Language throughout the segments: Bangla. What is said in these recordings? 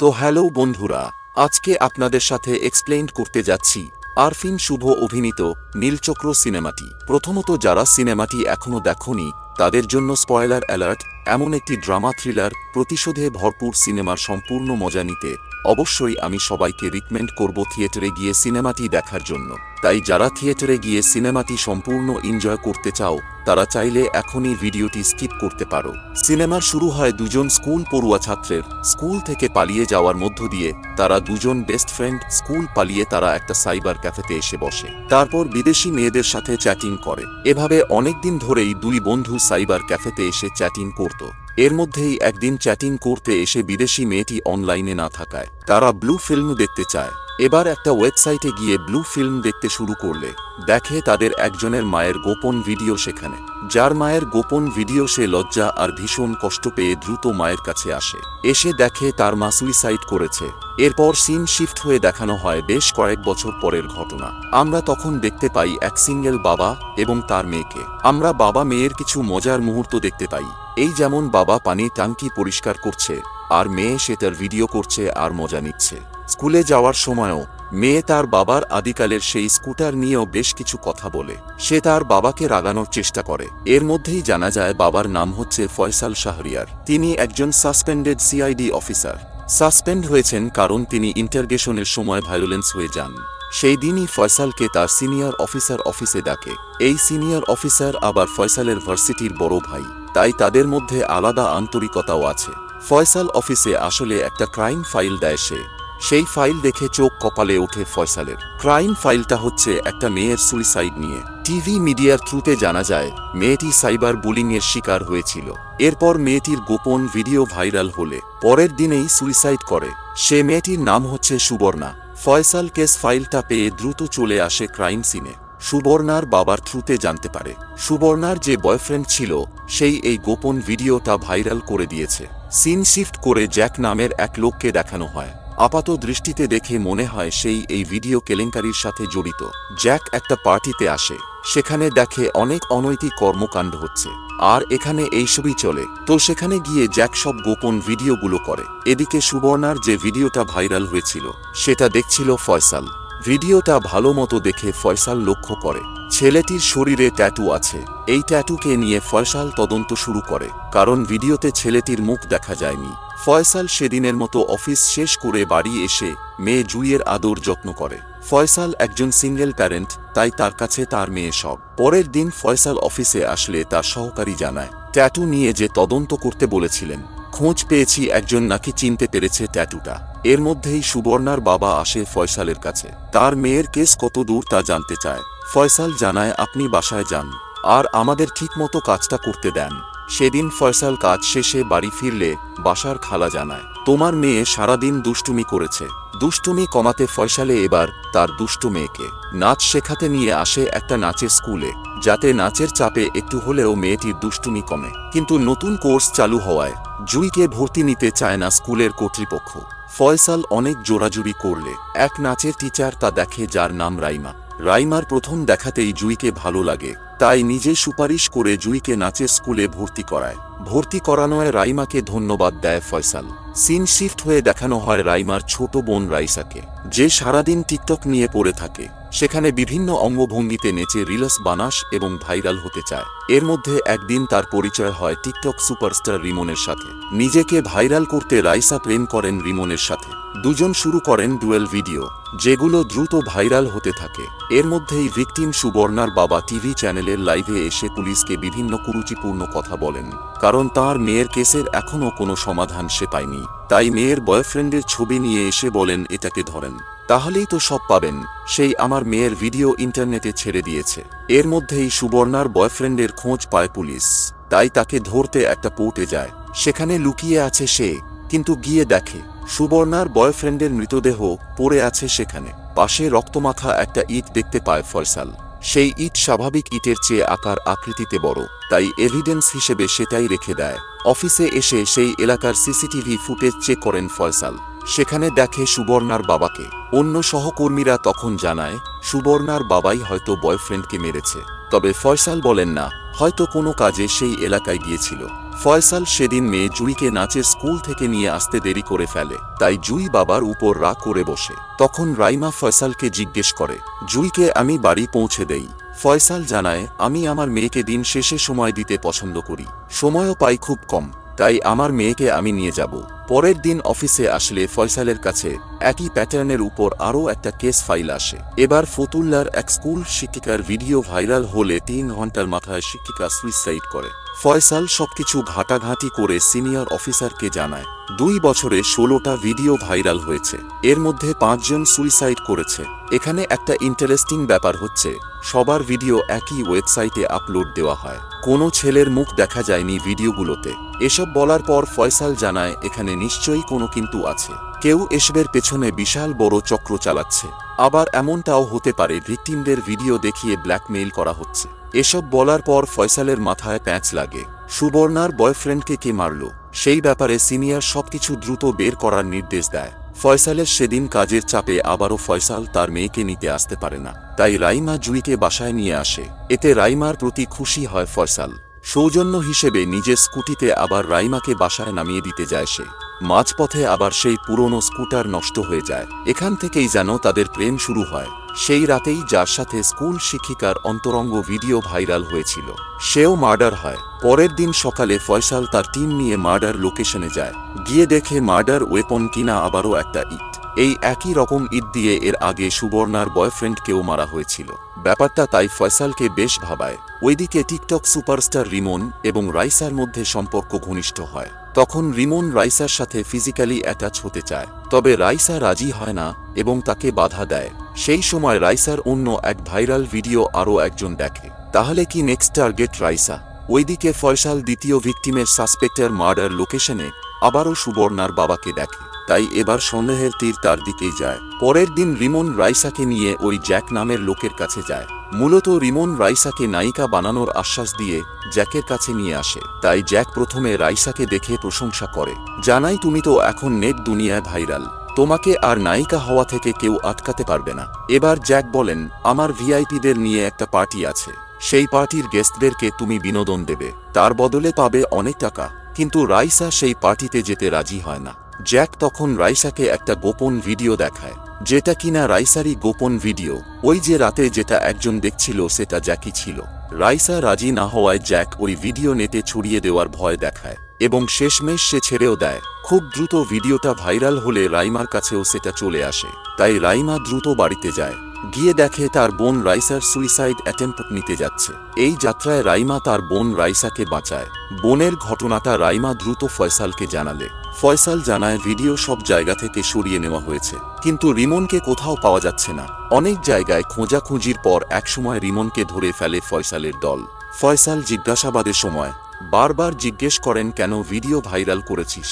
তো হ্যালো বন্ধুরা, আজকে আপনাদের সাথে এক্সপ্লেইন করতে যাচ্ছি আরফিন শুভ অভিনীত নীলচক্র সিনেমাটি। প্রথমত যারা সিনেমাটি এখনো দেখোনি তাদের জন্য স্পয়লার অ্যালার্ট। এমন একটি ড্রামা থ্রিলার প্রতিশোধে ভরপুর সিনেমার সম্পূর্ণ মজা নিতে অবশ্যই আমি সবাইকে রিকমেন্ড করব থিয়েটারে গিয়ে সিনেমাটি দেখার জন্য। তাই যারা থিয়েটারে গিয়ে সিনেমাটি সম্পূর্ণ এনজয় করতে চাও তারা চাইলে এখনই ভিডিওটি স্কিপ করতে পারো। সিনেমার শুরু হয় দুজন স্কুল পড়ুয়া ছাত্রের স্কুল থেকে পালিয়ে যাওয়ার মধ্য দিয়ে। তারা দুজন বেস্ট ফ্রেন্ড, স্কুল পালিয়ে তারা একটা সাইবার ক্যাফেতে এসে বসে, তারপর বিদেশি মেয়েদের সাথে চ্যাটিং করে। এভাবে অনেকদিন ধরেই দুই বন্ধু সাইবার ক্যাফেতে এসে চ্যাটিং করত। এর মধ্যেই একদিন চ্যাটিং করতে এসে বিদেশি মেয়েটি অনলাইনে না থাকায় তারা ব্লু ফিল্ম দেখতে চায়। এবার একটা ওয়েবসাইটে গিয়ে ব্লু ফিল্ম দেখতে শুরু করলে দেখে তাদের একজনের মায়ের গোপন ভিডিও সেখানে। যার মায়ের গোপন ভিডিও, সে লজ্জা আর ভীষণ কষ্ট পেয়ে দ্রুত মায়ের কাছে আসে। এসে দেখে তার মা সুইসাইড করেছে। এরপর সিন শিফট হয়ে দেখানো হয় বেশ কয়েক বছর পরের ঘটনা। আমরা তখন দেখতে পাই এক সিঙ্গেল বাবা এবং তার মেয়েকে। আমরা বাবা মেয়ের কিছু মজার মুহূর্ত দেখতে পাই, এই যেমন বাবা পানির ট্যাঙ্কি পরিষ্কার করছে আর মেয়ে সেটার ভিডিও করছে আর মজা নিচ্ছে। স্কুলে যাওয়ার সময়ও মেয়ে তার বাবার আদিকালের সেই স্কুটার নিয়েও বেশ কিছু কথা বলে। সে তার বাবাকে রাগানোর চেষ্টা করে। এর মধ্যেই জানা যায় বাবার নাম হচ্ছে ফয়সাল শাহরিয়ার। তিনি একজন সাসপেন্ডেড সিআইডি অফিসার। সাসপেন্ড হয়েছেন কারণ তিনি ইন্টারগেশনের সময় ভায়োলেন্স হয়ে যান। সেই দিনই ফয়সালকে তার সিনিয়র অফিসার অফিসে ডাকে। এই সিনিয়র অফিসার আবার ফয়সালের ভার্সিটির বড় ভাই, তাই তাদের মধ্যে আলাদা আন্তরিকতাও আছে। ফয়সাল অফিসে আসলে একটা ক্রাইম ফাইল দেয় সে। সেই ফাইল দেখে চোখ কপালে ওঠে ফয়সালের। ক্রাইম ফাইলটা হচ্ছে একটা মেয়ের সুইসাইড নিয়ে। টিভি মিডিয়ার থ্রুতে জানা যায় মেয়েটি সাইবার বুলিংয়ের শিকার হয়েছিল। এরপর মেয়েটির গোপন ভিডিও ভাইরাল হলে পরের দিনেই সুইসাইড করে। সে মেয়েটির নাম হচ্ছে সুবর্ণা। ফয়সাল কেস ফাইলটা পেয়ে দ্রুত চলে আসে ক্রাইম সিনে। সুবর্ণার বাবার থ্রুতে জানতে পারে সুবর্ণার যে বয়ফ্রেন্ড ছিল সেই এই গোপন ভিডিওটা ভাইরাল করে দিয়েছে। সিন শিফট করে জ্যাক নামের এক লোককে দেখানো হয়। আপাত দৃষ্টিতে দেখে মনে হয় সেই এই ভিডিও কেলেঙ্কারির সাথে জড়িত। জ্যাক একটা পার্টিতে আসে, সেখানে দেখে অনেক অনৈতিক কর্মকাণ্ড হচ্ছে আর এখানে এইসবই চলে। তো সেখানে গিয়ে জ্যাক সব গোপন ভিডিওগুলো করে। এদিকে সুবর্ণার যে ভিডিওটা ভাইরাল হয়েছিল সেটা দেখছিল ফয়সাল। ভিডিওটা ভালো মতো দেখে ফয়সাল লক্ষ্য করে ছেলেটির শরীরে ট্যাটু আছে। এই ট্যাটুকে নিয়ে ফয়সাল তদন্ত শুরু করে, কারণ ভিডিওতে ছেলেটির মুখ দেখা যায়নি। ফয়সাল সেদিনের মতো অফিস শেষ করে বাড়ি এসে মেয়ে জুইয়ের আদর যত্ন করে। ফয়সাল একজন সিঙ্গেল প্যারেন্ট, তাই তার কাছে তার মেয়ে সব। পরের দিন ফয়সাল অফিসে আসলে তার সহকারী জানায় ট্যাটু নিয়ে যে তদন্ত করতে বলেছিলেন, খোঁজ পেয়েছি একজন নাকি চিনতে পেরেছে ট্যাটুটা। এর মধ্যেই সুবর্ণার বাবা আসে ফয়সালের কাছে, তার মেয়ের কেস কত দূর তা জানতে চায়। ফয়সাল জানায় আপনি বাসায় যান আর আমাদের ঠিকমতো কাজটা করতে দেন। সেদিন ফয়সাল কাজ শেষে বাড়ি ফিরলে বাসার খালা জানায় তোমার মেয়ে সারাদিন দুষ্টুমি করেছে। দুষ্টুমি কমাতে ফয়সালে এবার তার দুষ্টু মেয়েকে নাচ শেখাতে নিয়ে আসে একটা নাচের স্কুলে, যাতে নাচের চাপে একটু হলেও মেয়েটির দুষ্টুমি কমে। কিন্তু নতুন কোর্স চালু হওয়ায় জুইকে ভর্তি নিতে চায় না স্কুলের কর্তৃপক্ষ। ফয়সাল অনেক জোরাজুরি করলে এক নাচের টিচার তা দেখে, যার নাম রাইমা। রাইমার প্রথম দেখাতেই জুইকে ভালো লাগে, তাই নিজে সুপারিশ করে জুইকে নাচের স্কুলে ভর্তি করায়। ভর্তি করানোয় রাইমাকে ধন্যবাদ দেয় ফয়সাল। সিন শিফট হয়ে দেখানো হয় রাইমার ছোট বোন রাইসাকে, যে সারাদিন টিকটক নিয়ে পড়ে থাকে। সেখানে বিভিন্ন অঙ্গভঙ্গিতে নেচে রিলস বানাস এবং ভাইরাল হতে চায়। এর মধ্যে একদিন তার পরিচয় হয় টিকটক সুপারস্টার রিমনের সাথে। নিজেকে ভাইরাল করতে রাইসা প্রেম করেন রিমনের সাথে। দুজন শুরু করেন ডুয়েল ভিডিও, যেগুলো দ্রুত ভাইরাল হতে থাকে। এর মধ্যেই ভিকটিম সুবর্ণার বাবা টিভি চ্যানেলের লাইভে এসে পুলিশকে বিভিন্ন কুরুচিপূর্ণ কথা বলেন, কারণ তার মেয়ের কেসের এখনও কোনো সমাধান সে পায়নি। তাই মেয়ের বয়ফ্রেন্ডের ছবি নিয়ে এসে বলেন এটাকে ধরেন, তাহলেই তো সব পাবেন। সেই আমার মেয়ের ভিডিও ইন্টারনেটে ছেড়ে দিয়েছে। এর মধ্যেই সুবর্ণার বয়ফ্রেন্ডের খোঁজ পায় পুলিশ, তাই তাকে ধরতে একটা পোর্টে যায়। সেখানে লুকিয়ে আছে সে, কিন্তু গিয়ে দেখে সুবর্ণার বয়ফ্রেন্ডের মৃতদেহ পড়ে আছে সেখানে। পাশে রক্তমাখা একটা ইট দেখতে পায় ফয়সাল। সেই ইট স্বাভাবিক ইটের চেয়ে আকার আকৃতিতে বড়, তাই এভিডেন্স হিসেবে সেটাই রেখে দেয়। অফিসে এসে সেই এলাকার সিসিটিভি ফুটেজ চেক করেন ফয়সাল। সেখানে দেখে সুবর্ণার বাবাকে। অন্য সহকর্মীরা তখন জানায় সুবর্ণার বাবাই হয়তো বয়ফ্রেন্ডকে মেরেছে। তবে ফয়সাল বলেন না, হয়তো কোনো কাজে সেই এলাকায় গিয়েছিল। ফয়সাল সেদিন মেয়ে জুইকে নাচের স্কুল থেকে নিয়ে আসতে দেরি করে ফেলে, তাই জুই বাবার উপর রাগ করে বসে। তখন রাইমা ফয়সালকে জিজ্ঞেস করে, জুইকে আমি বাড়ি পৌঁছে দেই? ফয়সাল জানায়, আমি আমার মেয়েকে দিন শেষে সময় দিতে পছন্দ করি, সময়ও পাই খুব কম, তাই আমার মেয়েকে আমি নিয়ে যাব। পরের দিন অফিসে আসলে ফয়সালের কাছে একই প্যাটার্নের উপর আরও একটা কেস ফাইল আসে। এবার ফতুল্লার এক স্কুল শিক্ষিকার ভিডিও ভাইরাল হলে 3 ঘন্টার মাথায় শিক্ষিকা সুইসাইড করে। ফয়সাল সবকিছু ঘাটাঘাটি করে সিনিয়র অফিসারকে জানায়। 2 বছরে 16টা ভিডিও ভাইরাল হয়েছে, এর মধ্যে 5 জন সুইসাইড করেছে। এখানে একটা ইন্টারেস্টিং ব্যাপার হচ্ছে, সবার ভিডিও একই ওয়েবসাইটে আপলোড দেওয়া হয়, কোনো ছেলের মুখ দেখা যায়নি ভিডিওগুলোতে। এসব বলার পর ফয়সাল জানায়, এখানে নিশ্চয়ই কোনো কিন্তু আছে, কেউ এসবের পেছনে বিশাল বড় চক্র চালাচ্ছে। আবার এমনটাও হতে পারে ভিকটিমদের ভিডিও দেখিয়ে ব্ল্যাকমেইল করা হচ্ছে। এসব বলার পর ফয়সালের মাথায় প্যাঁচ লাগে, সুবর্ণার বয়ফ্রেন্ডকে কে মারল, সেই ব্যাপারে সিনিয়র সবকিছু দ্রুত বের করার নির্দেশ দেয়। ফয়সালের সেদিন কাজের চাপে আবারও ফয়সাল তার মেয়েকে নিতে আসতে পারে না, তাই রাইমা জুইকে বাসায় নিয়ে আসে। এতে রাইমার প্রতি খুশি হয় ফয়সাল। সৌজন্য হিসেবে নিজের স্কুটিতে আবার রাইমাকে বাসায় নামিয়ে দিতে যায় সে। মাঝপথে আবার সেই পুরনো স্কুটার নষ্ট হয়ে যায়। এখান থেকেই যেন তাদের প্রেম শুরু হয়। সেই রাতেই যার সাথে স্কুল শিক্ষিকার অন্তরঙ্গ ভিডিও ভাইরাল হয়েছিল, সেও মার্ডার হয়। পরের দিন সকালে ফয়সাল তার টিম নিয়ে মার্ডার লোকেশনে যায়। গিয়ে দেখে মার্ডার ওয়েপন কিনা আবারও একটা ইট। এই একই রকম ইট দিয়ে এর আগে সুবর্ণার বয়ফ্রেন্ডকেও মারা হয়েছিল। ব্যাপারটা তাই ফয়সালকে বেশ ভাবায়। ওইদিকে টিকটক সুপারস্টার রিমন এবং রাইসার মধ্যে সম্পর্ক ঘনিষ্ঠ হয়। তখন রিমন রাইসার সাথে ফিজিক্যালি অ্যাটাচ হতে চায়, তবে রাইসা রাজি হয় না এবং তাকে বাধা দেয়। সেই সময় রাইসার অন্য এক ভাইরাল ভিডিও আরও একজন দেখে। তাহলে কি নেক্সট টার্গেট রাইসা? ওইদিকে ফয়সাল দ্বিতীয় ভিকটিমের সাসপেক্টের মার্ডার লোকেশনে আবারও সুবর্ণার বাবাকে দেখে, তাই এবার সন্দেহের তীর তার দিকেই যায়। পরের দিন রিমন রাইসাকে নিয়ে ওই জ্যাক নামের লোকের কাছে যায়। মূলত রিমন রাইসাকে নায়িকা বানানোর আশ্বাস দিয়ে জ্যাকের কাছে নিয়ে আসে। তাই জ্যাক প্রথমে রাইসাকে দেখে প্রশংসা করে, জানাই তুমি তো এখন নেট দুনিয়ায় ভাইরাল, তোমাকে আর নায়িকা হওয়া থেকে কেউ আটকাতে পারবে না। এবার জ্যাক বলেন, আমার ভিআইপিদের নিয়ে একটা পার্টি আছে, সেই পার্টির গেস্টদেরকে তুমি বিনোদন দেবে, তার বদলে পাবে অনেক টাকা। কিন্তু রাইসা সেই পার্টিতে যেতে রাজি হয় না। জ্যাক তখন রাইসাকে একটা গোপন ভিডিও দেখায়, যেটা কিনা রাইসারই গোপন ভিডিও। ওই যে রাতে যেটা একজন দেখছিল সেটা জ্যাকই ছিল। রাইসা রাজি না হওয়ায় জ্যাক ওই ভিডিও নেটে ছড়িয়ে দেওয়ার ভয় দেখায় এবং শেষমেশ সে ছেড়েও দেয়। খুব দ্রুত ভিডিওটা ভাইরাল হলে রাইমার কাছেও সেটা চলে আসে। তাই রাইমা দ্রুত বাড়িতে যায়, গিয়ে দেখে তার বোন রাইসার সুইসাইড অ্যাটেম্প্ট নিতে যাচ্ছে। এই যাত্রায় রাইমা তার বোন রাইসাকে বাঁচায়। বোনের ঘটনাটা রাইমা দ্রুত ফয়সালকে জানালে ফয়সাল জানায় ভিডিও সব জায়গা থেকে সরিয়ে নেওয়া হয়েছে, কিন্তু রিমনকে কোথাও পাওয়া যাচ্ছে না। অনেক জায়গায় খোঁজাখুঁজির পর একসময় রিমনকে ধরে ফেলে ফয়সালের দল। ফয়সাল জিজ্ঞাসাবাদের সময় বারবার জিজ্ঞেস করেন, কেন ভিডিও ভাইরাল করেছিস?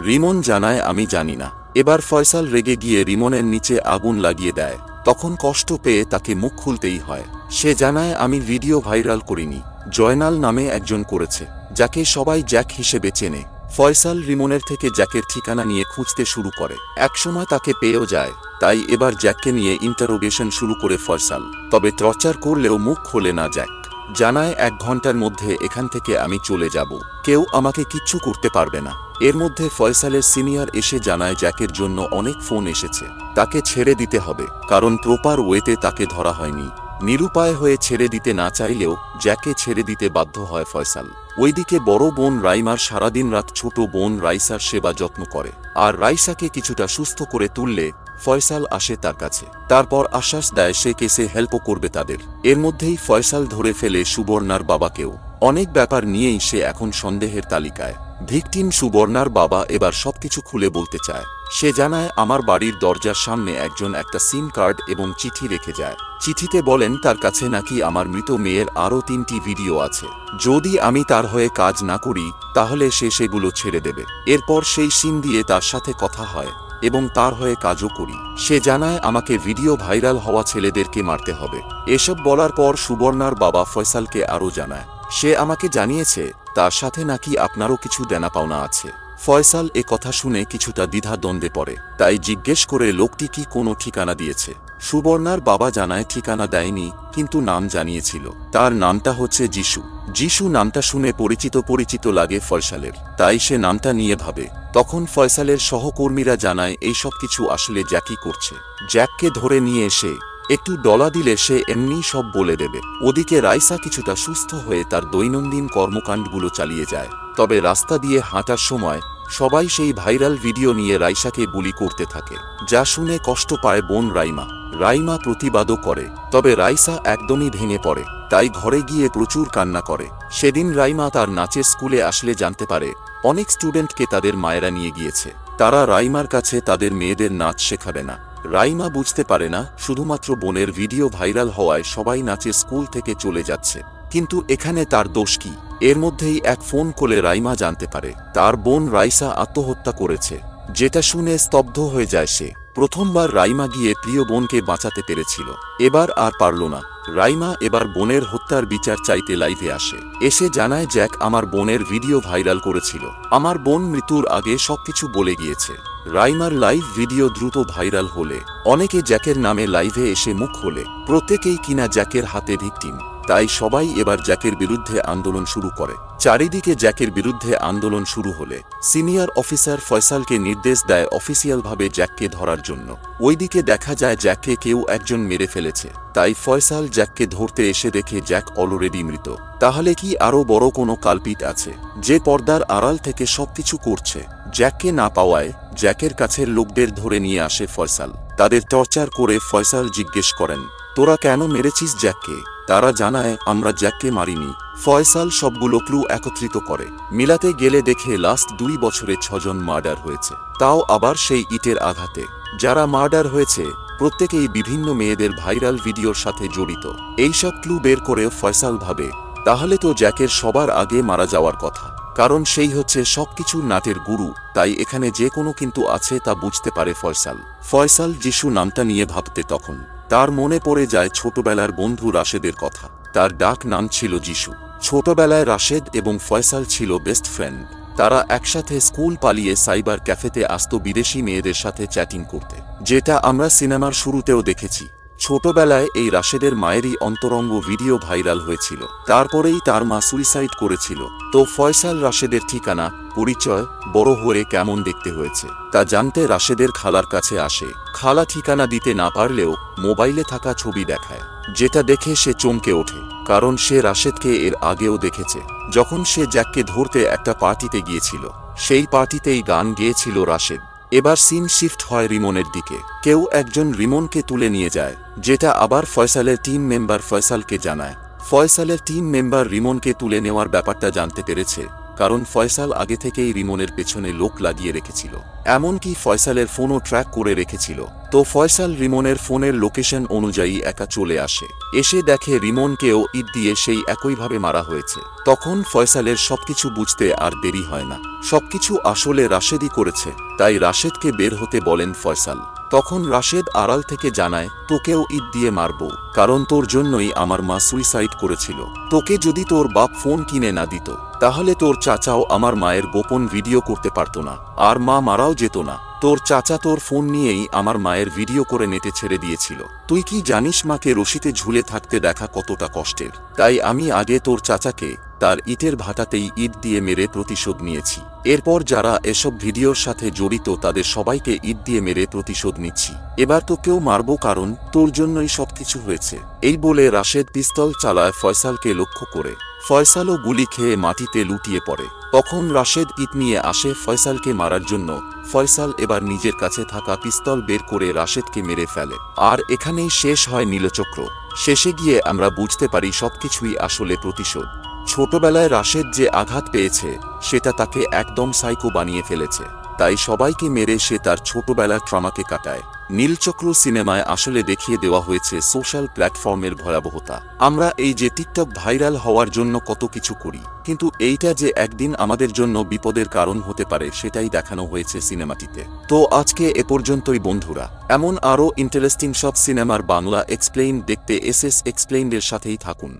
রিমন জানায়, আমি জানি না। এবার ফয়সাল রেগে গিয়ে রিমনের নিচে আগুন লাগিয়ে দেয়। তখন কষ্ট পেয়ে তাকে মুখ খুলতেই হয়। সে জানায়, আমি ভিডিও ভাইরাল করিনি, জয়নাল নামে একজন করেছে, যাকে সবাই জ্যাক হিসেবে চেনে। ফয়সাল রিমনের থেকে জ্যাকের ঠিকানা নিয়ে খুঁজতে শুরু করে। একসময় তাকে পেয়েও যায়। তাই এবার জ্যাককে নিয়ে ইন্টারোগেশন শুরু করে ফয়সাল। তবে টর্চার করলেও মুখ খোলে না জ্যাক। জানায়, 1 ঘন্টার মধ্যে এখান থেকে আমি চলে যাব, কেউ আমাকে কিচ্ছু করতে পারবে না। এর মধ্যে ফয়সালের সিনিয়র এসে জানায় জ্যাকের জন্য অনেক ফোন এসেছে, তাকে ছেড়ে দিতে হবে, কারণ প্রপার ওয়েতে তাকে ধরা হয়নি। নিরুপায় হয়ে ছেড়ে দিতে না চাইলেও জ্যাকে ছেড়ে দিতে বাধ্য হয় ফয়সাল। ওইদিকে বড় বোন রাইমার সারাদিন রাত ছোট বোন রাইসার সেবা যত্ন করে, আর রাইসাকে কিছুটা সুস্থ করে তুললে ফয়সাল আসে তার কাছে। তারপর আশ্বাস দেয় সে কেসে হেল্পও করবে তাদের। এর মধ্যেই ফয়সাল ধরে ফেলে সুবর্ণার বাবাকেও। অনেক ব্যাপার নিয়েই সে এখন সন্দেহের তালিকায়। ভিকটিম সুবর্ণার বাবা এবার সবকিছু খুলে বলতে চায়। সে জানায়, আমার বাড়ির দরজার সামনে একজন একটা সিম কার্ড এবং চিঠি রেখে যায়। চিঠিতে বলেন তার কাছে নাকি আমার মৃত মেয়ের আরও 3টি ভিডিও আছে, যদি আমি তার হয়ে কাজ না করি তাহলে সে সেগুলো ছেড়ে দেবে। এরপর সেই সিম দিয়ে তার সাথে কথা হয় এবং তার হয়ে কাজও করি। সে জানায়, আমাকে ভিডিও ভাইরাল হওয়া ছেলেদেরকে মারতে হবে। এসব বলার পর সুবর্ণার বাবা ফয়সালকে আরও জানায়, সে আমাকে জানিয়েছে তার সাথে নাকি আপনারও কিছু দেনা পাওনা আছে। ফয়সাল এ কথা শুনে কিছুটা দ্বিধা দ্বন্দ্বে পড়ে, তাই জিজ্ঞেস করে লোকটি কি কোনো ঠিকানা দিয়েছে। সুবর্ণার বাবা জানায় ঠিকানা দেয়নি, কিন্তু নাম জানিয়েছিল। তার নামটা হচ্ছে যিশু। যিশু নামটা শুনে পরিচিত পরিচিত লাগে ফয়সালের, তাই সে নামটা নিয়ে ভাবে। তখন ফয়সালের সহকর্মীরা জানায় এই সব কিছু আসলে জ্যাকই করছে। জ্যাককে ধরে নিয়ে এসে একটু ডলা দিলে সে এমনি সব বলে দেবে। ওদিকে রাইসা কিছুটা সুস্থ হয়ে তার দৈনন্দিন কর্মকাণ্ডগুলো চালিয়ে যায়। তবে রাস্তা দিয়ে হাঁটার সময় সবাই সেই ভাইরাল ভিডিও নিয়ে রাইসাকে বুলি করতে থাকে, যা শুনে কষ্ট পায় বোন রাইমা। রাইমা প্রতিবাদও করে, তবে রাইসা একদমই ভেঙে পড়ে, তাই ঘরে গিয়ে প্রচুর কান্না করে। সেদিন রাইমা তার নাচের স্কুলে আসলে জানতে পারে অনেক স্টুডেন্টকে তাদের মায়েরা নিয়ে গিয়েছে। তারা রাইমার কাছে তাদের মেয়েদের নাচ শেখাবে না। রাইমা বুঝতে পারে না শুধুমাত্র বোনের ভিডিও ভাইরাল হওয়ায় সবাই নাচের স্কুল থেকে চলে যাচ্ছে, কিন্তু এখানে তার দোষ কি? এর মধ্যেই এক ফোন কলে রাইমা জানতে পারে তার বোন রাইসা আত্মহত্যা করেছে, যেটা শুনে স্তব্ধ হয়ে যায় সে। প্রথমবার রাইমা গিয়ে প্রিয় বোনকে বাঁচাতে পেরেছিল, এবার আর পারল না। রাইমা এবার বোনের হত্যার বিচার চাইতে লাইভে আসে। এসে জানায় জ্যাক আমার বোনের ভিডিও ভাইরাল করেছিল, আমার বোন মৃত্যুর আগে সবকিছু বলে গিয়েছে। রাইমার লাইভ ভিডিও দ্রুত ভাইরাল হলে অনেকে জ্যাকের নামে লাইভে এসে মুখ খোলে, প্রত্যেকেই কিনা জ্যাকের হাতে ভিকটিম। তাই সবাই এবার জ্যাকের বিরুদ্ধে আন্দোলন শুরু করে। চারিদিকে জ্যাকের বিরুদ্ধে আন্দোলন শুরু হলে সিনিয়র অফিসার ফয়সালকে নির্দেশ দেয় অফিসিয়ালভাবে জ্যাককে ধরার জন্য। ওইদিকে দেখা যায় জ্যাককে কেউ একজন মেরে ফেলেছে, তাই ফয়সাল জ্যাককে ধরতে এসে দেখে জ্যাক অলরেডি মৃত। তাহলে কি আরও বড় কোনো কালপিট আছে, যে পর্দার আড়াল থেকে সবকিছু করছে? জ্যাককে না পাওয়ায় জ্যাকের কাছের লোকদের ধরে নিয়ে আসে ফয়সাল। তাদের টর্চার করে ফয়সাল জিজ্ঞেস করেন তোরা কেন মেরেছিস জ্যাককে? তারা জানায় আমরা জ্যাককে মারিনি। ফয়সাল সবগুলো ক্লু একত্রিত করে মিলাতে গেলে দেখে লাস্ট 2 বছরে 6 জন মার্ডার হয়েছে, তাও আবার সেই ইটের আঘাতে। যারা মার্ডার হয়েছে প্রত্যেকেই বিভিন্ন মেয়েদের ভাইরাল ভিডিওর সাথে জড়িত। এইসব ক্লু বের করে ফয়সাল ভাবে তাহলে তো জ্যাকের সবার আগে মারা যাওয়ার কথা, কারণ সেই হচ্ছে সবকিছুর নাটের গুরু। তাই এখানে যে কোনো কিন্তু আছে তা বুঝতে পারে ফয়সাল। ফয়সাল যিশু নামটা নিয়ে ভাবতে তখন তার মনে পড়ে যায় ছোটবেলার বন্ধু রাশেদের কথা। তার ডাক নাম ছিল যিশু। ছোটবেলায় রাশেদ এবং ফয়সাল ছিল বেস্ট ফ্রেন্ড। তারা একসাথে স্কুল পালিয়ে সাইবার ক্যাফেতে আসতো বিদেশি মেয়েদের সাথে চ্যাটিং করতে, যেটা আমরা সিনেমার শুরুতেও দেখেছি। ছোটবেলায় এই রাশেদের মায়েরই অন্তরঙ্গ ভিডিও ভাইরাল হয়েছিল, তারপরেই তার মা সুইসাইড করেছিল। তো ফয়সাল রাশেদের ঠিকানা, পরিচয়, বড় হয়ে কেমন দেখতে হয়েছে তা জানতে রাশেদের খালার কাছে আসে। খালা ঠিকানা দিতে না পারলেও মোবাইলে থাকা ছবি দেখায়, যেটা দেখে সে চমকে ওঠে, কারণ সে রাশেদকে এর আগেও দেখেছে, যখন সে জ্যাককে ধরতে একটা পার্টিতে গিয়েছিল। সেই পার্টিতেই গান গেয়েছিল রাশেদ। এবার সিন শিফট হয় রিমনের দিকে। কেউ একজন রিমনকে তুলে নিয়ে যায়, যেটা আবার ফয়সালের টিম মেম্বার ফয়সালকে জানায়। ফয়সালের টিম মেম্বার রিমনকে তুলে নেওয়ার ব্যাপারটা জানতে পেরেছে, কারণ ফয়সাল আগে থেকেই রিমনের পেছনে লোক লাগিয়ে রেখেছিল, এমনকি ফয়সালের ফোনও ট্র্যাক করে রেখেছিল। তো ফয়সাল রিমনের ফোনের লোকেশন অনুযায়ী একা চলে আসে, এসে দেখে রিমনকেও ইট দিয়ে সেই একইভাবে মারা হয়েছে। তখন ফয়সালের সবকিছু বুঝতে আর দেরি হয় না, সবকিছু আসলে রাশেদই করেছে। তাই রাশেদকে বের হতে বলেন ফয়সাল। তখন রাশেদ আড়াল থেকে জানায় তোকেও ইট দিয়ে মারবো, কারণ তোর জন্যই আমার মা সুইসাইড করেছিল। তোকে যদি তোর বাপ ফোন কিনে না দিত তাহলে তোর চাচাও আমার মায়ের গোপন ভিডিও করতে পারত না, আর মা মারাও যেত না। তোর চাচা তোর ফোন নিয়েই আমার মায়ের ভিডিও করে নেটে ছেড়ে দিয়েছিল। তুই কি জানিস মাকে রশিতে ঝুলে থাকতে দেখা কতটা কষ্টের? তাই আমি আগে তোর চাচাকে তার ইটের ভাটাতেই ইট দিয়ে মেরে প্রতিশোধ নিয়েছি। এরপর যারা এসব ভিডিওর সাথে জড়িত তাদের সবাইকে ইট দিয়ে মেরে প্রতিশোধ নিচ্ছি। এবার তোকেও মারবো, কারণ তোর জন্যই সবকিছু হয়েছে। এই বলে রাশেদ পিস্তল চালায় ফয়সালকে লক্ষ্য করে। ফয়সালও গুলি খেয়ে মাটিতে লুটিয়ে পড়ে। তখন রাশেদ ইট নিয়ে আসে ফয়সালকে মারার জন্য। ফয়সাল এবার নিজের কাছে থাকা পিস্তল বের করে রাশেদকে মেরে ফেলে। আর এখানেই শেষ হয় নীলচক্র। শেষে গিয়ে আমরা বুঝতে পারি সবকিছুই আসলে প্রতিশোধ। ছোটবেলায় রাশেদ যে আঘাত পেয়েছে সেটা তাকে একদম সাইকো বানিয়ে ফেলেছে, তাই সবাইকে মেরে সে তার ছোটবেলার ট্রমাকে কাটায়। নীলচক্র সিনেমায় আসলে দেখিয়ে দেওয়া হয়েছে সোশ্যাল প্ল্যাটফর্মের ভয়াবহতা। আমরা এই যে টিকটক ভাইরাল হওয়ার জন্য কত কিছু করি, কিন্তু এইটা যে একদিন আমাদের জন্য বিপদের কারণ হতে পারে সেটাই দেখানো হয়েছে সিনেমাটিতে। তো আজকে এ পর্যন্তই বন্ধুরা। এমন আরও ইন্টারেস্টিং সব সিনেমার বাংলা এক্সপ্লেইন দেখতে এসএস এক্সপ্লেইনের সাথেই থাকুন।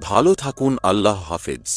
ভালো থাকুন। আল্লাহ হাফেজ।